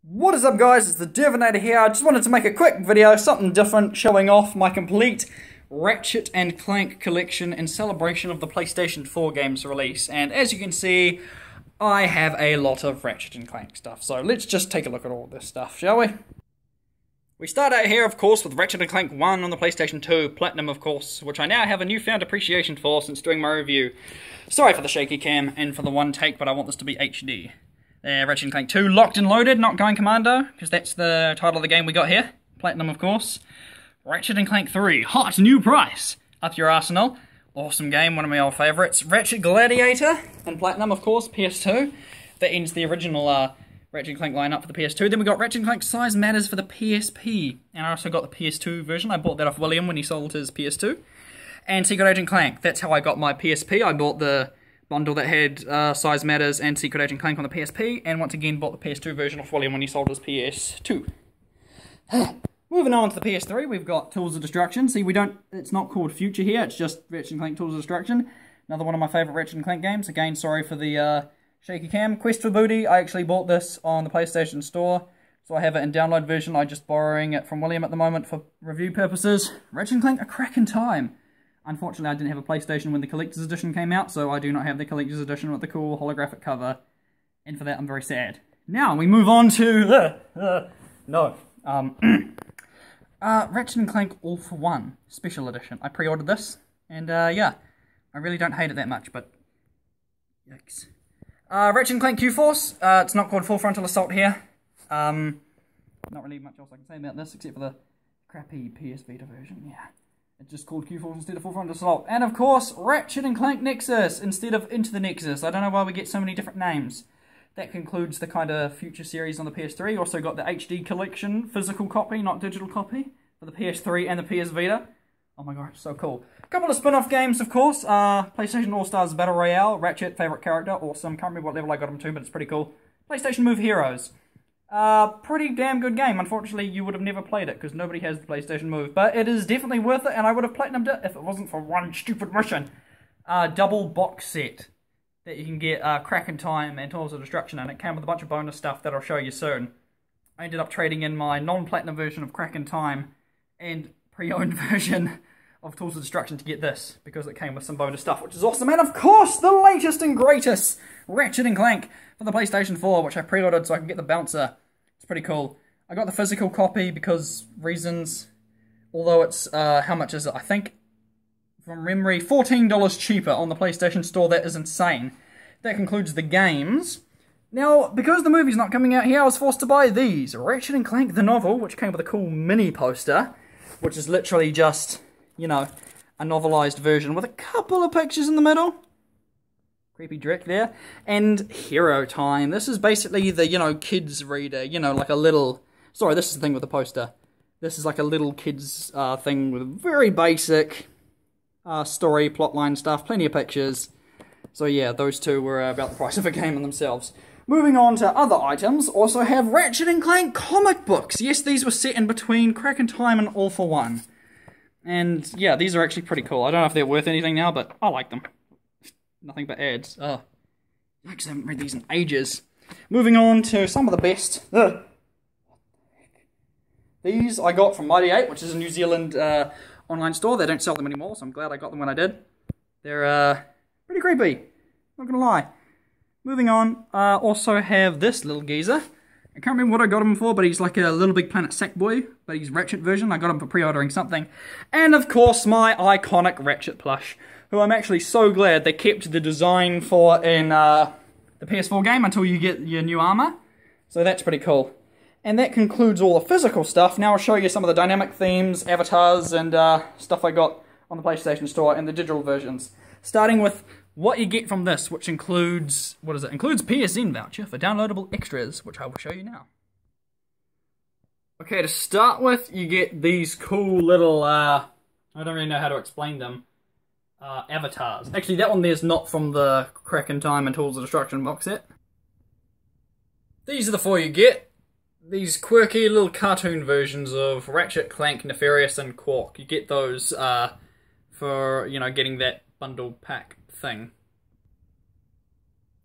What is up, guys? It's the Divinator here. I just wanted to make a quick video, something different, showing off my complete Ratchet and Clank collection in celebration of the PlayStation 4 game's release. And as you can see, I have a lot of Ratchet and Clank stuff. So let's just take a look at all this stuff, shall we? We start out here, of course, with Ratchet and Clank 1 on the PlayStation 2, Platinum, of course, which I now have a newfound appreciation for since doing my review. Sorry for the shaky cam and for the one take, but I want this to be HD. Ratchet and Clank 2, Locked and Loaded, not going Commando, because that's the title of the game we got here. Platinum, of course. Ratchet and Clank 3, Hot New Price, up your arsenal. Awesome game, one of my old favourites. Ratchet Gladiator, and Platinum, of course, PS2. That ends the original Ratchet and Clank lineup for the PS2. Then we got Ratchet and Clank Size Matters for the PSP. And I also got the PS2 version. I bought that off William when he sold his PS2. And Secret Agent Clank, that's how I got my PSP. I bought the bundle that had Size Matters and Secret Agent Clank on the PSP, and once again bought the PS2 version off William when he sold his PS2. Moving on to the PS3, we've got Tools of Destruction. See, it's not called Future here, it's just Ratchet and Clank Tools of Destruction. Another one of my favourite Ratchet and Clank games. Again, sorry for the shaky cam. Quest for Booty, I actually bought this on the PlayStation Store, so I have it in download version. I'm just borrowing it from William at the moment for review purposes. Ratchet and Clank A Crack in Time. Unfortunately, I didn't have a PlayStation when the Collector's Edition came out, so I do not have the Collector's Edition with the cool holographic cover, and for that I'm very sad. Now, we move on to Ratchet and Clank All for One Special Edition. I pre-ordered this, and yeah, I really don't hate it that much, but yikes. Ratchet and Clank Q-Force, it's not called Full Frontal Assault here. Not really much else I can say about this, except for the crappy PS Vita version, yeah. It's just called Q-Force instead of Full Frontal Assault. And of course, Ratchet and Clank Nexus instead of Into the Nexus. I don't know why we get so many different names. That concludes the kind of future series on the PS3. Also got the HD collection, physical copy, not digital copy, for the PS3 and the PS Vita. Oh my god, so cool. A couple of spin-off games, of course. PlayStation All-Stars Battle Royale. Ratchet, favourite character, awesome. Can't remember what level I got him to, but it's pretty cool. PlayStation Move Heroes. Pretty damn good game. Unfortunately, you would have never played it because nobody has the PlayStation Move, but it is definitely worth it, and I would have platinumed it if it wasn't for one stupid mission. Double box set that you can get Crack in Time and Tools of Destruction, and it came with a bunch of bonus stuff that I'll show you soon. I ended up trading in my non-platinum version of Crack in Time and pre-owned version of Tools of Destruction to get this, because it came with some bonus stuff, which is awesome. And of course, the latest and greatest Ratchet and Clank for the PlayStation 4, which I pre-ordered so I can get the bouncer. It's pretty cool. I got the physical copy because reasons, although it's, how much is it? I think, from memory, $14 cheaper on the PlayStation Store. That is insane. That concludes the games. Now, because the movie's not coming out here, I was forced to buy these. Ratchet and Clank the novel, which came with a cool mini poster, which is literally just, you know, a novelized version with a couple of pictures in the middle. Creepy Drek there. And Hero Time. This is basically the, you know, kids reader. You know, like a little... Sorry, this is the thing with the poster. This is like a little kids thing with very basic story, plotline stuff. Plenty of pictures. So yeah, those two were about the price of a game in themselves. Moving on to other items, also have Ratchet and Clank comic books. Yes, these were set in between Crack in Time and All for One. And yeah, these are actually pretty cool. I don't know if they're worth anything now, but I like them. Nothing but ads. Oh, yikes, I haven't read these in ages. Moving on to some of the best. These I got from Mighty 8, which is a New Zealand online store. They don't sell them anymore, so I'm glad I got them when I did. They're pretty creepy, not gonna lie. Moving on, also have this little geezer. I can't remember what I got him for, but he's like a Little Big Planet Sackboy, but he's Ratchet version. I got him for pre-ordering something. And of course, my iconic Ratchet plush, who I'm actually so glad they kept the design for in the PS4 game until you get your new armor. So that's pretty cool. And that concludes all the physical stuff. Now I'll show you some of the dynamic themes, avatars, and stuff I got on the PlayStation Store and the digital versions. Starting with what you get from this, which includes, what is it? Includes PSN voucher for downloadable extras, which I will show you now. Okay, to start with, you get these cool little, I don't really know how to explain them, avatars. Actually, that one there's not from the Crack in Time and Tools of Destruction box set. These are the four you get. These quirky little cartoon versions of Ratchet, Clank, Nefarious, and Quark. You get those for, you know, getting that bundle pack thing.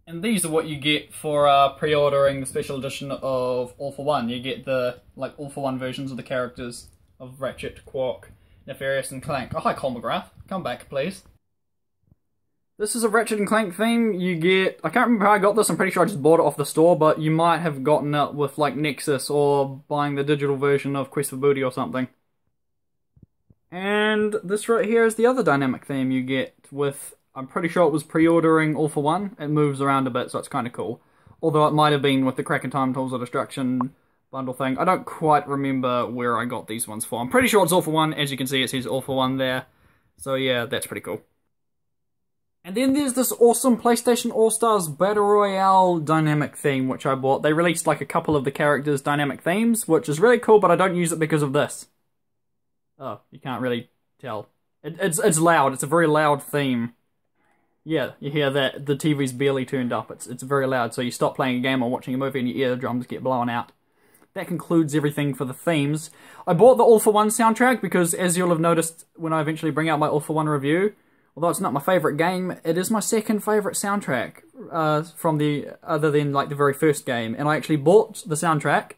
And these are what you get for pre-ordering the special edition of All for One. You get the All for One versions of the characters of Ratchet, Quark, Nefarious, and Clank. Oh, hi Cole McGrath. Come back, please. This is a Ratchet and Clank theme. You get... I can't remember how I got this. I'm pretty sure I just bought it off the store, but you might have gotten it with, Nexus or buying the digital version of Quest for Booty or something. And this right here is the other dynamic theme you get with... I'm pretty sure it was pre-ordering All for One. It moves around a bit, so it's kind of cool. Although it might have been with the Crack and Time Tools of Destruction bundle thing. I don't quite remember where I got these ones for. I'm pretty sure it's All for One. As you can see, it says All for One there. So yeah, that's pretty cool. And then there's this awesome PlayStation All-Stars Battle Royale dynamic theme, which I bought. They released a couple of the characters' dynamic themes, which is really cool, but I don't use it because of this. Oh, you can't really tell. It's loud. It's a very loud theme. Yeah, you hear that. The TV's barely turned up. It's very loud, so you stop playing a game or watching a movie and your eardrums get blown out. That concludes everything for the themes. I bought the All for One soundtrack because, as you'll have noticed when I eventually bring out my All for One review, although it's not my favourite game, it is my second favourite soundtrack from other than the very first game. And I actually bought the soundtrack,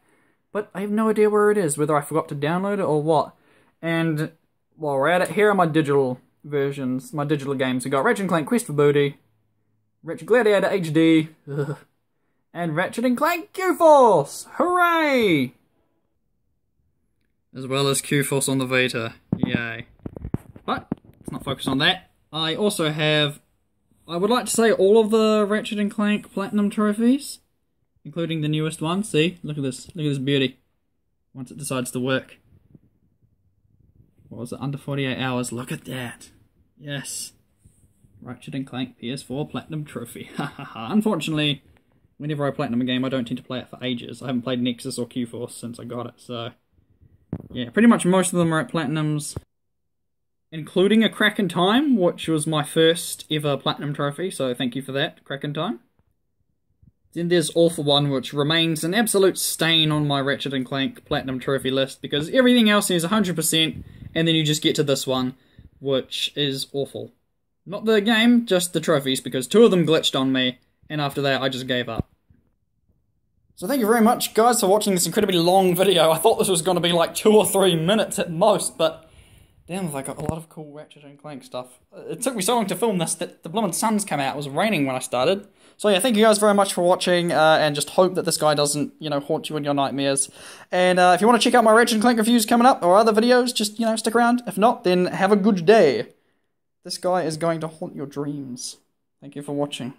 but I have no idea where it is, whether I forgot to download it or what. And while we're at it, here are my digital versions, my digital games. We got Ratchet and Clank Quest for Booty, Ratchet Gladiator HD, and Ratchet and Clank Q-Force! Hooray! As well as Q-Force on the Vita. Yay. But, let's not focus on that. I also have, I would like to say, all of the Ratchet and Clank Platinum trophies, including the newest one. See? Look at this beauty. Once it decides to work. What was it? Under 48 hours. Look at that. Yes. Ratchet and Clank PS4 Platinum Trophy. Unfortunately, whenever I platinum a game, I don't tend to play it for ages. I haven't played Nexus or Q-Force since I got it, so... yeah, pretty much most of them are at Platinums. Including a Crack in Time, which was my first ever Platinum Trophy, so thank you for that, Crack in Time. Then there's All for One, which remains an absolute stain on my Ratchet and Clank Platinum Trophy list, because everything else is 100%, and then you just get to this one, which is awful. Not the game, just the trophies, because 2 of them glitched on me, and after that I just gave up. So thank you very much, guys, for watching this incredibly long video. I thought this was going to be 2 or 3 minutes at most, but... damn, I got a lot of cool Ratchet and Clank stuff. It took me so long to film this that the blooming sun's come out. It was raining when I started. So yeah, thank you guys very much for watching, and just hope that this guy doesn't, haunt you in your nightmares. And if you want to check out my Ratchet and Clank reviews coming up, or other videos, just, stick around. If not, then have a good day. This guy is going to haunt your dreams. Thank you for watching.